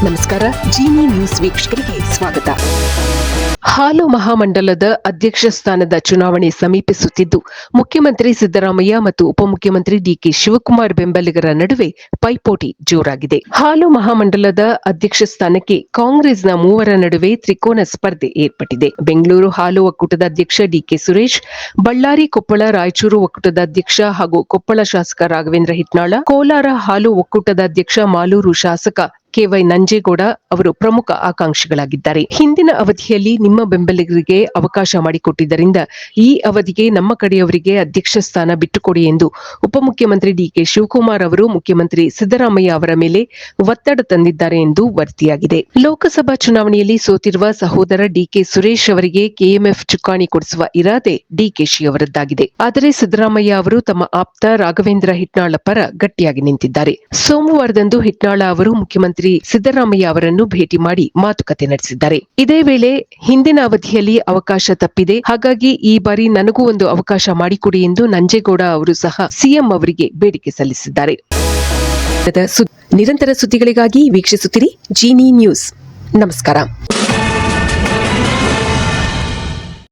ನಮಸ್ಕಾರ. ಜಿನಿ ನ್ಯೂಸ್ ವೀಕ್ಷಕರಿಗೆ ಸ್ವಾಗತ. ಹಾಲು ಮಹಾಮಂಡಲದ ಅಧ್ಯಕ್ಷ ಸ್ಥಾನದ ಚುನಾವಣೆ ಸಮೀಪಿಸುತ್ತಿದ್ದು, ಮುಖ್ಯಮಂತ್ರಿ ಸಿದ್ದರಾಮಯ್ಯ ಮತ್ತು ಉಪಮುಖ್ಯಮಂತ್ರಿ ಡಿಕೆ ಶಿವಕುಮಾರ್ ಬೆಂಬಲಿಗರ ನಡುವೆ ಪೈಪೋಟಿ ಜೋರಾಗಿದೆ. ಹಾಲು ಮಹಾಮಂಡಲದ ಅಧ್ಯಕ್ಷ ಸ್ಥಾನಕ್ಕೆ ಕಾಂಗ್ರೆಸ್ನ ಮೂವರ ನಡುವೆ ತ್ರಿಕೋನ ಸ್ಪರ್ಧೆ ಏರ್ಪಟ್ಟಿದೆ. ಬೆಂಗಳೂರು ಹಾಲು ಒಕ್ಕೂಟದ ಅಧ್ಯಕ್ಷ ಡಿಕೆ ಸುರೇಶ್, ಬಳ್ಳಾರಿ, ಕೊಪ್ಪಳ, ರಾಯಚೂರು ಒಕ್ಕೂಟದ ಅಧ್ಯಕ್ಷ ಹಾಗೂ ಕೊಪ್ಪಳ ಶಾಸಕ ರಾಘವೇಂದ್ರ ಹಿಟ್ನಾಳ, ಕೋಲಾರ ಹಾಲು ಒಕ್ಕೂಟದ ಅಧ್ಯಕ್ಷ ಮಾಲೂರು ಶಾಸಕ ಕೆವೈ ನಂಜೇಗೌಡ ಅವರು ಪ್ರಮುಖ ಆಕಾಂಕ್ಷಿಗಳಾಗಿದ್ದಾರೆ. ಹಿಂದಿನ ಅವಧಿಯಲ್ಲಿ ನಿಮ್ಮ ಬೆಂಬಲಿಗರಿಗೆ ಅವಕಾಶ ಮಾಡಿಕೊಟ್ಟಿದ್ದರಿಂದ ಈ ಅವಧಿಗೆ ನಮ್ಮ ಕಡೆಯವರಿಗೆ ಅಧ್ಯಕ್ಷ ಸ್ಥಾನ ಬಿಟ್ಟುಕೊಡಿ ಎಂದು ಉಪಮುಖ್ಯಮಂತ್ರಿ ಡಿಕೆ ಶಿವಕುಮಾರ್ ಅವರು ಮುಖ್ಯಮಂತ್ರಿ ಸಿದ್ದರಾಮಯ್ಯ ಅವರ ಮೇಲೆ ಒತ್ತಡ ತಂದಿದ್ದಾರೆ ಎಂದು ವರದಿಯಾಗಿದೆ. ಲೋಕಸಭಾ ಚುನಾವಣೆಯಲ್ಲಿ ಸೋತಿರುವ ಸಹೋದರ ಡಿಕೆ ಸುರೇಶ್ ಅವರಿಗೆ ಕೆಎಂಎಫ್ ಚುಕ್ಕಾಣಿ ಕೊಡಿಸುವ ಇರಾದೆ ಡಿಕೆಶಿ ಅವರದ್ದಾಗಿದೆ. ಆದರೆ ಸಿದ್ದರಾಮಯ್ಯ ಅವರು ತಮ್ಮ ಆಪ್ತ ರಾಘವೇಂದ್ರ ಹಿಟ್ನಾಳ ಪರ ಗಟ್ಟಿಯಾಗಿ ನಿಂತಿದ್ದಾರೆ. ಸೋಮವಾರದಂದು ಹಿಟ್ನಾಳ ಅವರು ಮುಖ್ಯಮಂತ್ರಿ ಸಿದ್ದರಾಮಯ್ಯ ಅವರನ್ನು ಭೇಟಿ ಮಾಡಿ ಮಾತುಕತೆ ನಡೆಸಿದ್ದಾರೆ. ಇದೇ ವೇಳೆ ಹಿಂದಿನ ಅವಧಿಯಲ್ಲಿ ಅವಕಾಶ ತಪ್ಪಿದೆ, ಹಾಗಾಗಿ ಈ ಬಾರಿ ನನಗೂ ಒಂದು ಅವಕಾಶ ಮಾಡಿಕೊಡಿ ಎಂದು ನಂಜೇಗೌಡ ಅವರು ಸಹ ಸಿಎಂ ಅವರಿಗೆ ಬೇಡಿಕೆ ಸಲ್ಲಿಸಿದ್ದಾರೆ. ನಿರಂತರ ಸುದ್ದಿಗಳಿಗಾಗಿ ವೀಕ್ಷಿಸುತ್ತಿರಿ ಜಿನಿ ನ್ಯೂಸ್. ನಮಸ್ಕಾರ.